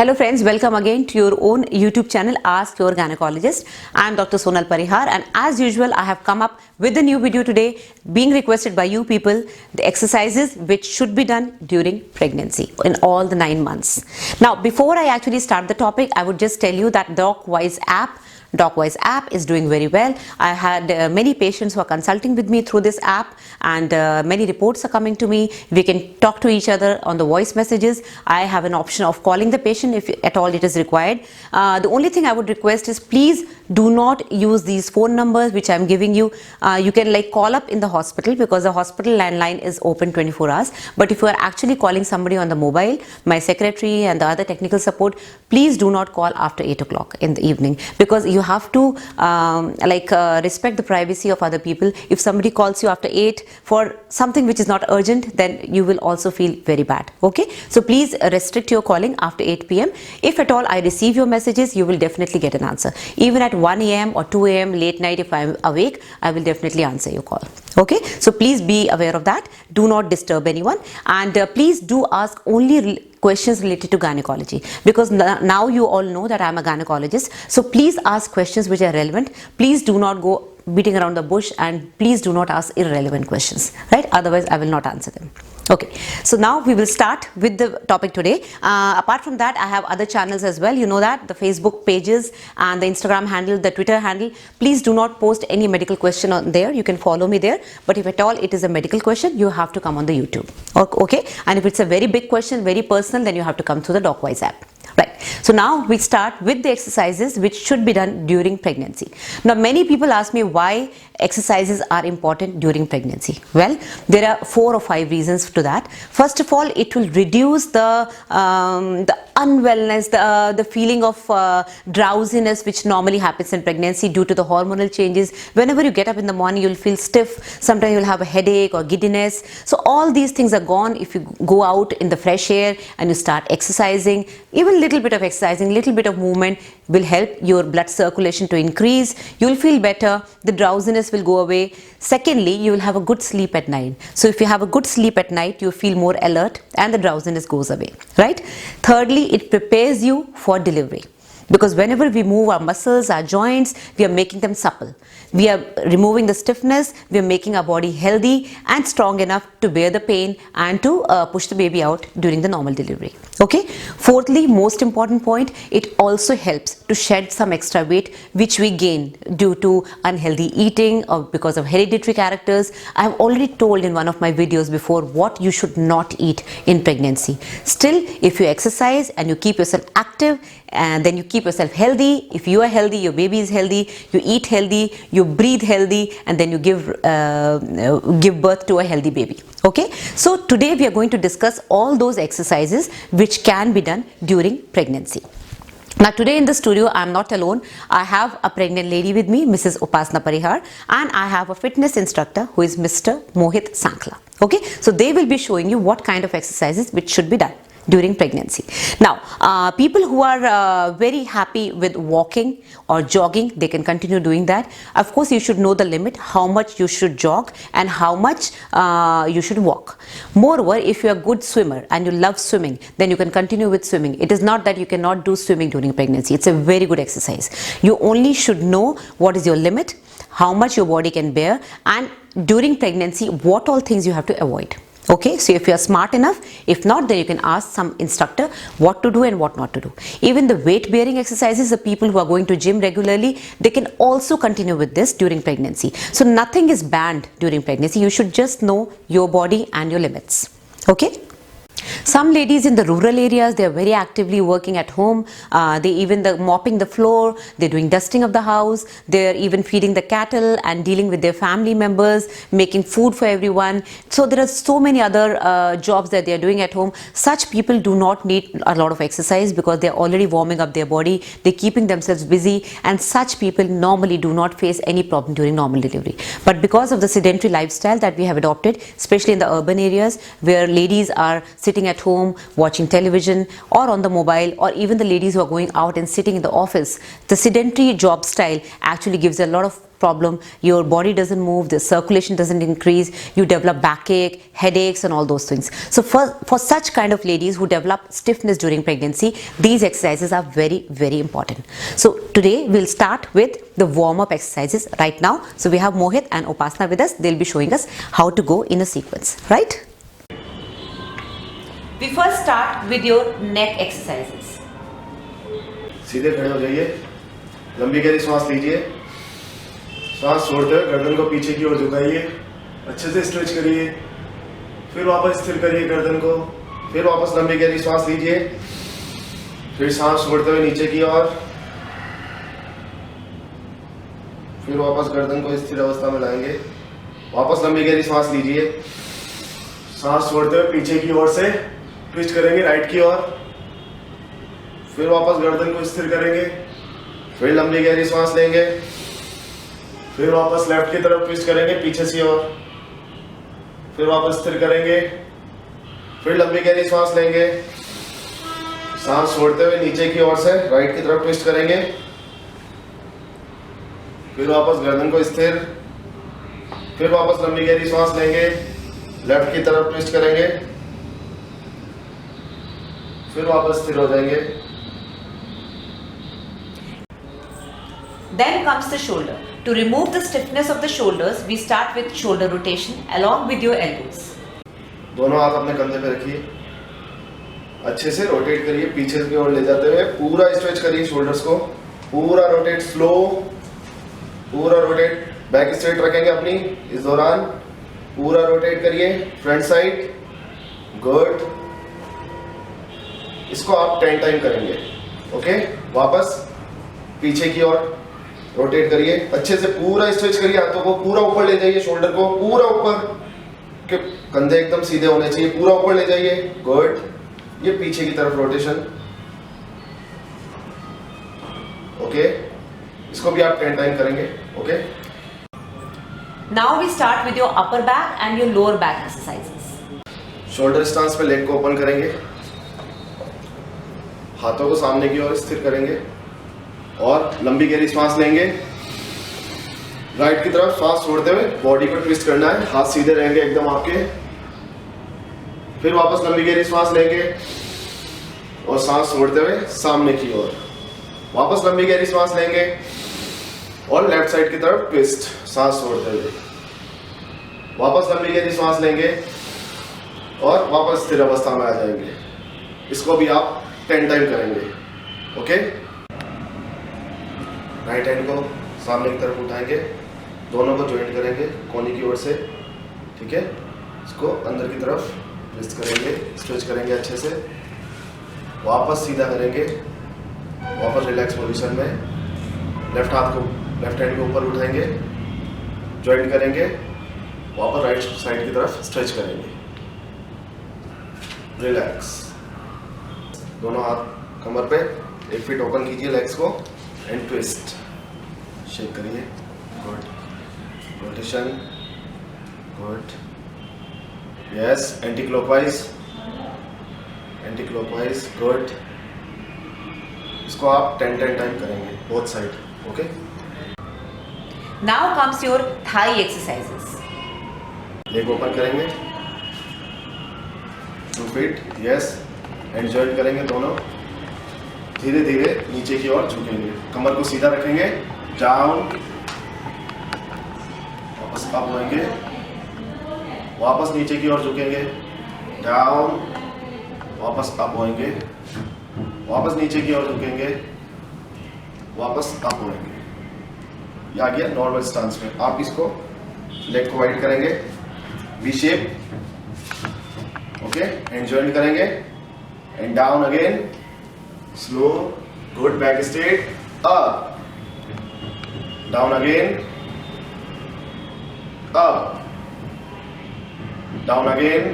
Hello friends, welcome again to your own YouTube channel Ask Your Gynecologist. I am Dr. Sonal Parihar, and as usual I have come up with a new video today being requested by you people, the exercises which should be done during pregnancy in all the 9 months. Now before I actually start the topic, I would just tell you that DocWise app is doing very well. I had many patients who are consulting with me through this app, and many reports are coming to me. We can talk to each other on the voice messages. I have an option of calling the patient if at all it is required. The only thing I would request is please do not use these phone numbers which I am giving you. You can call up in the hospital because the hospital landline is open 24 hours. But if you are actually calling somebody on the mobile, my secretary and the other technical support, please do not call after 8 o'clock in the evening, because you have to respect the privacy of other people. If somebody calls you after 8 for something which is not urgent, then you will also feel very bad. Okay, so please restrict your calling after 8 p.m. If at all I receive your messages, you will definitely get an answer. Even at 1 a.m. or 2 a.m. late night, if I am awake, I will definitely answer your call. Okay, so please be aware of that. Do not disturb anyone, and please do ask only questions related to gynecology, because now you all know that I am a gynecologist. So please ask questions which are relevant. Please do not go beating around the bush, and please do not ask irrelevant questions, right? Otherwise I will not answer them. Okay, so now we will start with the topic today. Apart from that, I have other channels as well. You know that the Facebook pages and the Instagram handle, the Twitter handle. Please do not post any medical question on there. You can follow me there, but if at all it is a medical question, you have to come on the YouTube. Okay, and if it's a very big question, very personal, then you have to come through the DocWise app. Right. So now we start with the exercises which should be done during pregnancy. Now many people ask me why exercises are important during pregnancy. Well, there are 4 or 5 reasons to that. First of all, it will reduce the unwellness, the feeling of drowsiness which normally happens in pregnancy due to the hormonal changes. Whenever you get up in the morning, you'll feel stiff. Sometimes you'll have a headache or giddiness. So all these things are gone if you go out in the fresh air and you start exercising. Even little bit of exercising, little bit of movement will help your blood circulation to increase. You will feel better. The drowsiness will go away. Secondly, you will have a good sleep at night. So if you have a good sleep at night, you feel more alert and the drowsiness goes away, right? Thirdly, it prepares you for delivery, because whenever we move our muscles, our joints, we are making them supple. We are removing the stiffness, we are making our body healthy and strong enough to bear the pain and to push the baby out during the normal delivery. Okay. Fourthly, most important point, it also helps to shed some extra weight which we gain due to unhealthy eating or because of hereditary characters. I have already told in one of my videos before what you should not eat in pregnancy. Still, if you exercise and you keep yourself active, and then you keep yourself healthy, if you are healthy, your baby is healthy, you eat healthy, you breathe healthy, and then you give birth to a healthy baby. Okay, so today we are going to discuss all those exercises which can be done during pregnancy. Now today in the studio I am not alone. I have a pregnant lady with me, Mrs. Upasana Parihar, and I have a fitness instructor who is Mr. Mohit Sankla. Okay, so they will be showing you what kind of exercises which should be done during pregnancy. Now, people who are very happy with walking or jogging, they can continue doing that. Of course, you should know the limit, how much you should jog and how much you should walk. Moreover, if you are a good swimmer and you love swimming, then you can continue with swimming. It is not that you cannot do swimming during pregnancy. It's a very good exercise. You only should know what is your limit, how much your body can bear, and during pregnancy, what all things you have to avoid. Okay, so if you are smart enough, if not, then you can ask some instructor what to do and what not to do. Even the weight bearing exercises, the people who are going to gym regularly, they can also continue with this during pregnancy. So nothing is banned during pregnancy. You should just know your body and your limits. Okay. Some ladies in the rural areas, they are very actively working at home. They even mopping the floor, they're doing dusting of the house, they're even feeding the cattle and dealing with their family members, making food for everyone. So there are so many other jobs that they are doing at home. Such people do not need a lot of exercise because they're already warming up their body, they're keeping themselves busy, and such people normally do not face any problem during normal delivery. But because of the sedentary lifestyle that we have adopted, especially in the urban areas where ladies are sitting at home watching television or on the mobile, or even the ladies who are going out and sitting in the office, the sedentary job style actually gives a lot of problem, your body doesn't move, the circulation doesn't increase, you develop backache, headaches and all those things. So for such kind of ladies who develop stiffness during pregnancy, these exercises are very, very important. So today we'll start with the warm-up exercises right now. So we have Mohit and Upasana with us. They'll be showing us how to go in a sequence, right? We first start with your neck exercises. सीधे खड़े हो जाइए, लंबी गहरी सांस लीजिए, सांस छोड़ते हुए गर्दन को पीछे की ओर झुकाइए, अच्छे से स्ट्रेच करिए, फिर वापस स्थिर करिए गर्दन को, फिर वापस लंबी गहरी सांस लीजिए, फिर सांस छोड़ते हुए नीचे की ओर, फिर वापस गर्दन को स्थिर अवस्था में लाएंगे, वापस लंबी गहरी सांस लीजिए, सांस छोड़ते हुए पीछे की ओर से ट्विस्ट करेंगे राइट की ओर, फिर वापस गर्दन को स्थिर करेंगे, फिर लंबी गहरी सांस लेंगे, फिर वापस लेफ्ट की तरफ ट्विस्ट करेंगे पीछे से और फिर वापस स्थिर करेंगे, फिर लंबी गहरी सांस लेंगे, सांस छोड़ते हुए नीचे की ओर से राइट की तरफ ट्विस्ट करेंगे, फिर वापस गर्दन को स्थिर, फिर वापस लंबी गहरी सांस लेंगे, लेफ्ट की तरफ ट्विस्ट करेंगे, फिर वापस स्थिर हो जाएंगे. Then comes the shoulder. To remove the stiffness of the shoulders, we start with shoulder rotation along with your elbows. दोनों हाथ अपने कंधे पे रखिए, अच्छे से रोटेट करिए पीछे की ओर ले जाते हुए, पूरा स्ट्रेच करिए शोल्डर्स को, पूरा रोटेट, स्लो, पूरा रोटेट, बैक स्ट्रेट रखेंगे अपनी इस दौरान, पूरा रोटेट करिए फ्रंट साइड, गुड. इसको आप 10 टाइम करेंगे. ओके, वापस पीछे की ओर रोटेट करिए, अच्छे से पूरा स्ट्रेच करिए, हाथों को पूरा ऊपर ले जाइए, शोल्डर को पूरा ऊपर, के कंधे एकदम सीधे होने चाहिए, पूरा ऊपर ले जाइए, गुड. ये पीछे की तरफ रोटेशन. ओके, इसको भी आप 10 टाइम करेंगे. Okay. Now we start with your upper back and your lower back exercises. Shoulder stance पे लेग को ओपन करेंगे, हाथों को सामने की ओर स्थिर करेंगे और लंबी गहरी सांस लेंगे. राइट की तरफ सांस छोड़ते हुए बॉडी को ट्विस्ट करना है, हाथ सीधे रहेंगे एकदम आपके. फिर वापस लंबी गहरी सांस लेंगे और सांस छोड़ते हुए सामने की ओर, वापस लंबी गहरी सांस लेंगे और लेफ्ट साइड की तरफ ट्विस्ट, सांस छोड़ते हुए वापस लंबी गहरी सांस लेंगे और वापस स्थिर अवस्था में आ जाएंगे. इसको भी आप 10 टाइम करेंगे. ओके. राइट हैंड को सामने की तरफ उठाएंगे, दोनों को ज्वाइंट करेंगे कोनी की ओर से. ठीक है, इसको अंदर की तरफ ट्विस्ट करेंगे, स्ट्रेच करेंगे अच्छे से, वापस सीधा करेंगे, वापस रिलैक्स पोजीशन में, लेफ्ट हैंड को ऊपर उठाएंगे, ज्वाइंट करेंगे, वापस राइट साइड की तरफ स्ट्रेच करेंगे, रिलैक्स. दोनों हाथ कमर पे, 1 फीट ओपन कीजिए लेग्स को एंड ट्विस्ट, शेक करिए, good. Rotation, good. Yes, anti clockwise, good. इसको आप 10 टाइम करेंगे both side. Okay. Now comes your thigh exercises. Leg open करेंगे 2 फीट, यस, एंड ज्वाइन करेंगे दोनों, धीरे धीरे नीचे की ओर झुकेंगे, कमर को सीधा रखेंगे, डाउन, वापस अप होएंगे, वापस नीचे की ओर झुकेंगे, डाउन, वापस अप होएंगे, वापस नीचे की ओर झुकेंगे, वापस अप होएंगे. ये आ गया नॉर्मल स्टांस में. आप इसको लेग को वाइड करेंगे, V shape. Okay, and join करेंगे and down again, slow, good, back straight, up, down again, up, down again,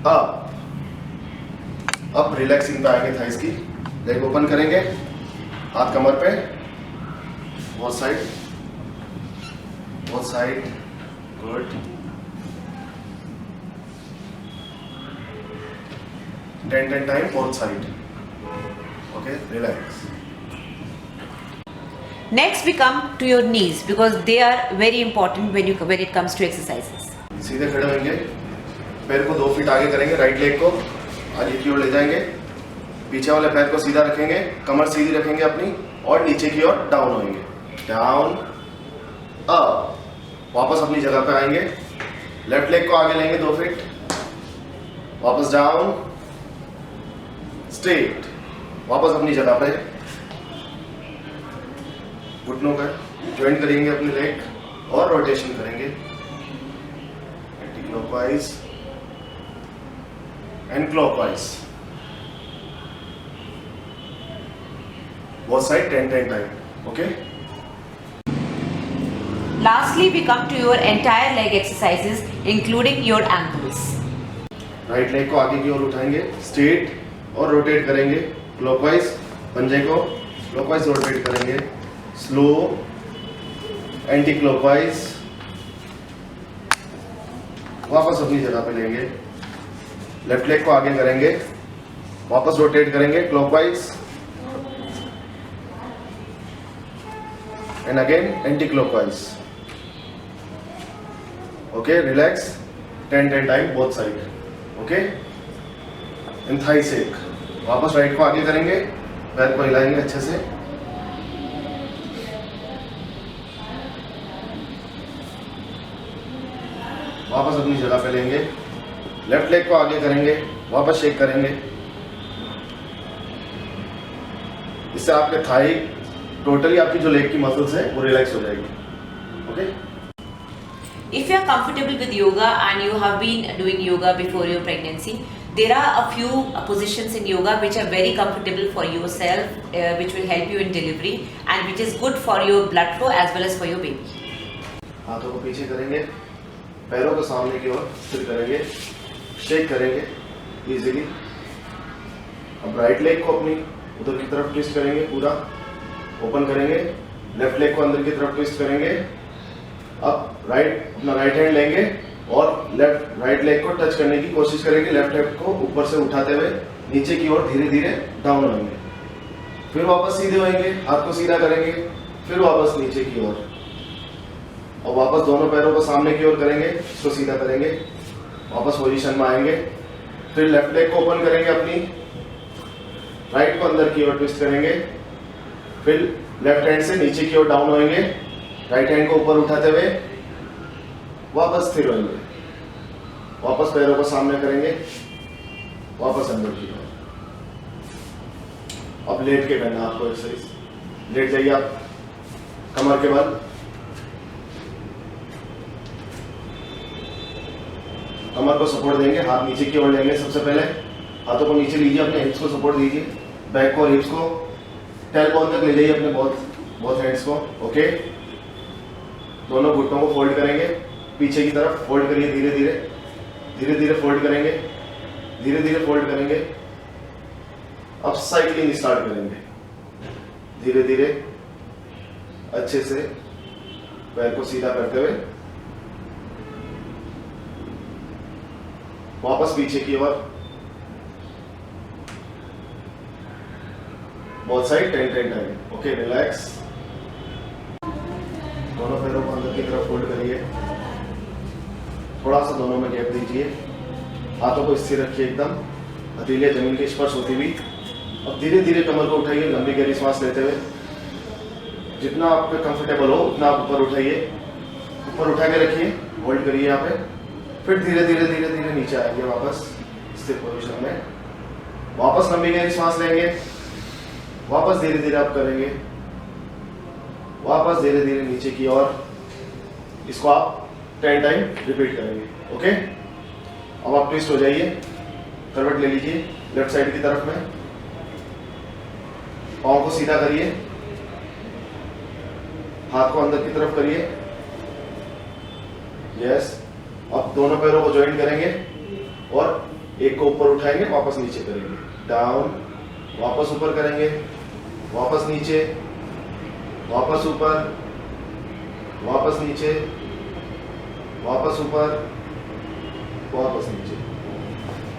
up. अब रिलैक्सिंग पे आएंगे थाइस की, लेग ओपन करेंगे, हाथ कमर पे, both side, good. 10 time both side. Okay, relax. Next we come to your knees because they are very important when it comes to exercises. सीधे खड़े होंगे, पैर को 2 फीट आगे करेंगे, राइट लेग को आगे की ओर ले जाएंगे, पीछे वाले पैर को सीधा रखेंगे, कमर सीधी रखेंगे अपनी और नीचे की ओर डाउन होंगे, डाउन अप, वापस अपनी जगह पे आएंगे, लेफ्ट लेग को आगे लेंगे 2 फीट, वापस डाउन, स्ट्रेट, वापस अपनी जगह पे, घुटनों का ज्वाइन करेंगे अपने लेग और रोटेशन करेंगे anti clockwise and clockwise, both side 10 time. Okay. Lastly, we come to your entire leg exercises, including your ankles. Right leg को आगे की ओर उठाएंगे, स्ट्रेट और रोटेट करेंगे क्लॉकवाइज, पंजे को क्लॉकवाइज रोटेट करेंगे, स्लो एंटी क्लॉकवाइज, वापस अपनी जगह पे लेंगे, लेफ्ट लेग को आगे करेंगे, वापस रोटेट करेंगे clockwise and again anti-clockwise. Okay, relax 10 time both side. Okay, and thigh shake. वापस राइट को आगे करेंगे, पैर को हिलाएंगे अच्छे से, वापस अपनी जगह पे लेंगे, लेफ्ट लेग को आगे करेंगे, वापस शेक करेंगे, इससे आपके थाई टोटली आपकी जो लेग की मसल्स है वो रिलैक्स हो जाएगी. Okay. If you are comfortable with yoga and you have been doing yoga before your pregnancy, there are a few positions in yoga which are very comfortable for yourself, which will help you in delivery and which is good for your blood flow as well as for your baby. हाथों को पीछे करेंगे, पैरों को सामने की ओर स्थिर करेंगे, शेक करेंगे इजीली. अब राइट लेग को अपनी उधर की तरफ ट्विस्ट करेंगे, पूरा ओपन करेंगे, लेफ्ट लेग को अंदर की तरफ ट्विस्ट करेंगे. अब अपना राइट हैंड लेंगे और राइट लेग को टच करने की कोशिश करेंगे, लेफ्ट लेग को ऊपर से उठाते हुए नीचे की ओर धीरे धीरे डाउन होंगे, फिर वापस सीधे होंगे, हाथ को सीधा करेंगे, फिर वापस नीचे की ओर और वापस दोनों पैरों को सामने की ओर करेंगे, इसको सीधा करेंगे, वापस पोजीशन में आएंगे, फिर लेफ्ट लेग को ओपन करेंगे, अपनी राइट को अंदर की ओर ट्विस्ट करेंगे, फिर लेफ्ट हैंड से नीचे की ओर डाउन होएंगे, राइट हैंड को ऊपर उठाते हुए वापस स्थिर होएंगे, वापस पैरों को सामने करेंगे, वापस अंदर की ओर. अब लेट के करना आपको एक्सरसाइज. लेट जाइए आप कमर के बल, कमर को सपोर्ट देंगे, हाथ नीचे की ओर लेंगे. सबसे पहले हाथों को नीचे लीजिए, अपने हिप्स को सपोर्ट दीजिए, बैक को और हिप्स को टेल बोन तक ले जाइए अपने बोथ हैंड्स को. ओके. दोनों घुटनों को फोल्ड करेंगे, पीछे की तरफ फोल्ड करिए, धीरे धीरे धीरे धीरे फोल्ड करेंगे, धीरे धीरे फोल्ड करेंगे. अब साइकिलिंग स्टार्ट करेंगे, धीरे धीरे अच्छे से पैर को सीधा करते हुए वापस पीछे की ओर, both side 10 time. Okay, relax. दोनों पैरों को अंदर की तरफ फोल्ड करिए, थोड़ा सा दोनों में गैप दीजिए, हाथों को स्थिर रखिए, एकदम हथेलियां जमीन के स्पर्श होती हुई. अब धीरे धीरे कमर को उठाइए, लंबी गहरी सांस लेते हुए, जितना आपको कंफर्टेबल हो उतना आप ऊपर उठाइए, ऊपर उठा के रखिए, होल्ड करिए यहाँ पे, फिर धीरे धीरे धीरे धीरे नीचे आएंगे, वापस स्थिर पोजीशन में, वापस लंबी गहरी सांस लेंगे, वापस धीरे धीरे आप करेंगे, वापस धीरे धीरे नीचे की ओर. इसको आप 10 टाइम रिपीट करेंगे. ओके. अब आप ट्विस्ट हो जाइए, करवट ले लीजिए लेफ्ट साइड की तरफ में, पाँव को सीधा करिए, हाथ को अंदर की तरफ करिए. यस. अब दोनों पैरों को ज्वाइन करेंगे और एक को ऊपर उठाएंगे, वापस नीचे करेंगे, डाउन, वापस ऊपर करेंगे, वापस नीचे, वापस ऊपर, वापस नीचे, वापस ऊपर, वापस नीचे.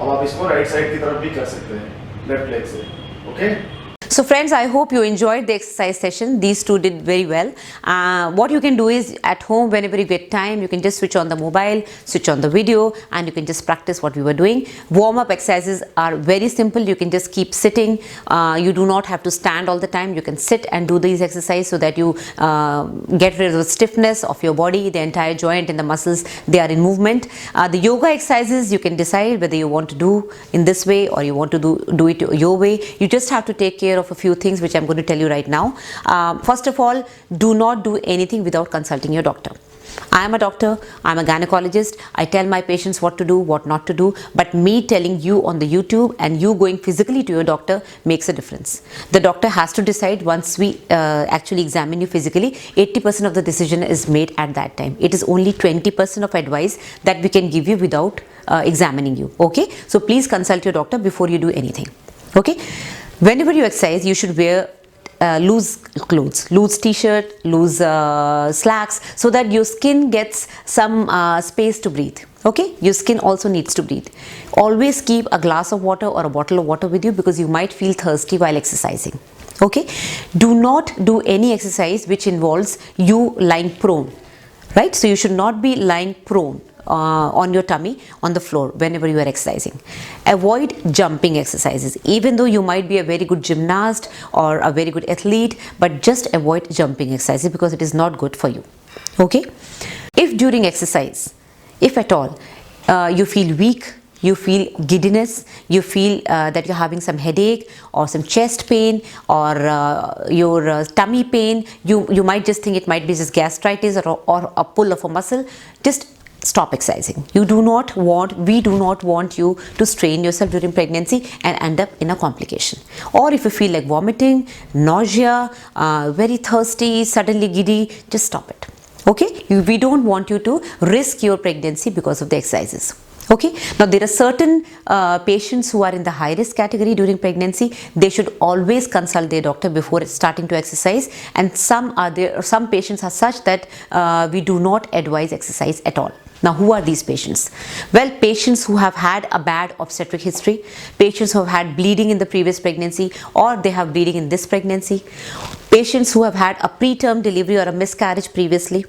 अब आप इसको राइट साइड की तरफ भी कर सकते हैं लेफ्ट लेग से. Okay. So friends, I hope you enjoyed the exercise session. These two did very well. What you can do is at home, whenever you get time, you can just switch on the mobile, switch on the video, and you can just practice what we were doing. Warm-up exercises are very simple. You can just keep sitting. You do not have to stand all the time. You can sit and do these exercises so that you get rid of the stiffness of your body, the entire joint and the muscles, they are in movement. The yoga exercises, you can decide whether you want to do in this way or you want to do it your way. You just have to take care of a few things which I'm going to tell you right now. First of all, do not do anything without consulting your doctor. I am a doctor, I am a gynecologist. I tell my patients what to do, what not to do, but me telling you on the YouTube and you going physically to your doctor makes a difference. The doctor has to decide. Once we actually examine you physically, 80% of the decision is made at that time. It is only 20% of advice that we can give you without examining you. Okay, so please consult your doctor before you do anything. Okay, whenever you exercise, you should wear loose clothes, loose t-shirt, loose slacks, so that your skin gets some space to breathe. Okay, your skin also needs to breathe. Always keep a glass of water or a bottle of water with you because you might feel thirsty while exercising. Okay, do not do any exercise which involves you lying prone, right? So you should not be lying prone on your tummy on the floor whenever you are exercising. Avoid jumping exercises, even though you might be a very good gymnast or a very good athlete, but just avoid jumping exercises because it is not good for you. Okay, if during exercise, if at all, you feel weak, you feel giddiness, you feel that you're having some headache or some chest pain or your tummy pain, you might just think it might be just gastritis or a pull of a muscle, just stop exercising. We do not want you to strain yourself during pregnancy and end up in a complication. Or if you feel like vomiting, nausea, very thirsty, suddenly giddy, just stop it. Okay, we don't want you to risk your pregnancy because of the exercises. Okay, now there are certain patients who are in the high risk category during pregnancy. They should always consult their doctor before starting to exercise, and some patients are such that we do not advise exercise at all. Now, who are these patients? Well, patients who have had a bad obstetric history, patients who have had bleeding in the previous pregnancy or they have bleeding in this pregnancy, patients who have had a preterm delivery or a miscarriage previously,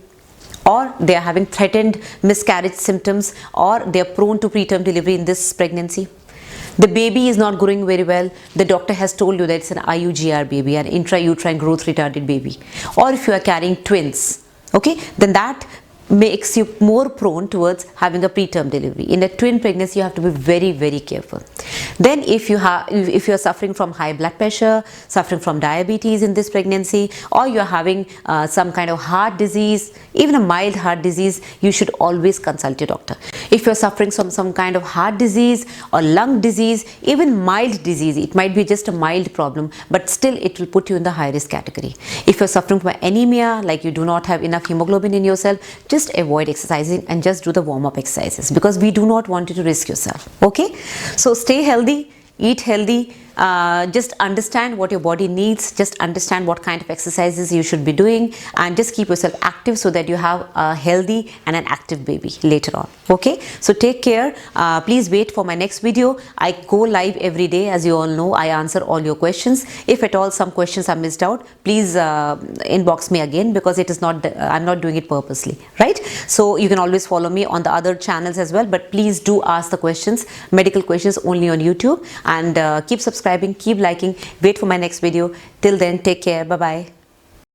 or they are having threatened miscarriage symptoms, or they are prone to preterm delivery in this pregnancy. The baby is not growing very well. The doctor has told you that it's an IUGR baby, an intrauterine growth retarded baby. Or if you are carrying twins, okay, then that makes you more prone towards having a preterm delivery. In a twin pregnancy, you have to be very, very careful. Then if you are suffering from high blood pressure, suffering from diabetes in this pregnancy, or you are having some kind of heart disease, even a mild heart disease, you should always consult your doctor. If you are suffering from some kind of heart disease or lung disease, even mild disease, it might be just a mild problem, but still it will put you in the high risk category. If you are suffering from anemia, like you do not have enough hemoglobin in yourself, just avoid exercising and just do the warm-up exercises because we do not want you to risk yourself. Okay, so stay healthy, eat healthy, just understand what your body needs, just understand what kind of exercises you should be doing, and just keep yourself active so that you have a healthy and an active baby later on. Okay, so take care. Please wait for my next video. I go live every day, as you all know. I answer all your questions. If at all some questions are missed out, please inbox me again because it is not, I'm not doing it purposely, right? So you can always follow me on the other channels as well, but please do ask the questions, medical questions, only on YouTube, and keep subscribing, keep liking, wait for my next video. Till then, take care. Bye bye.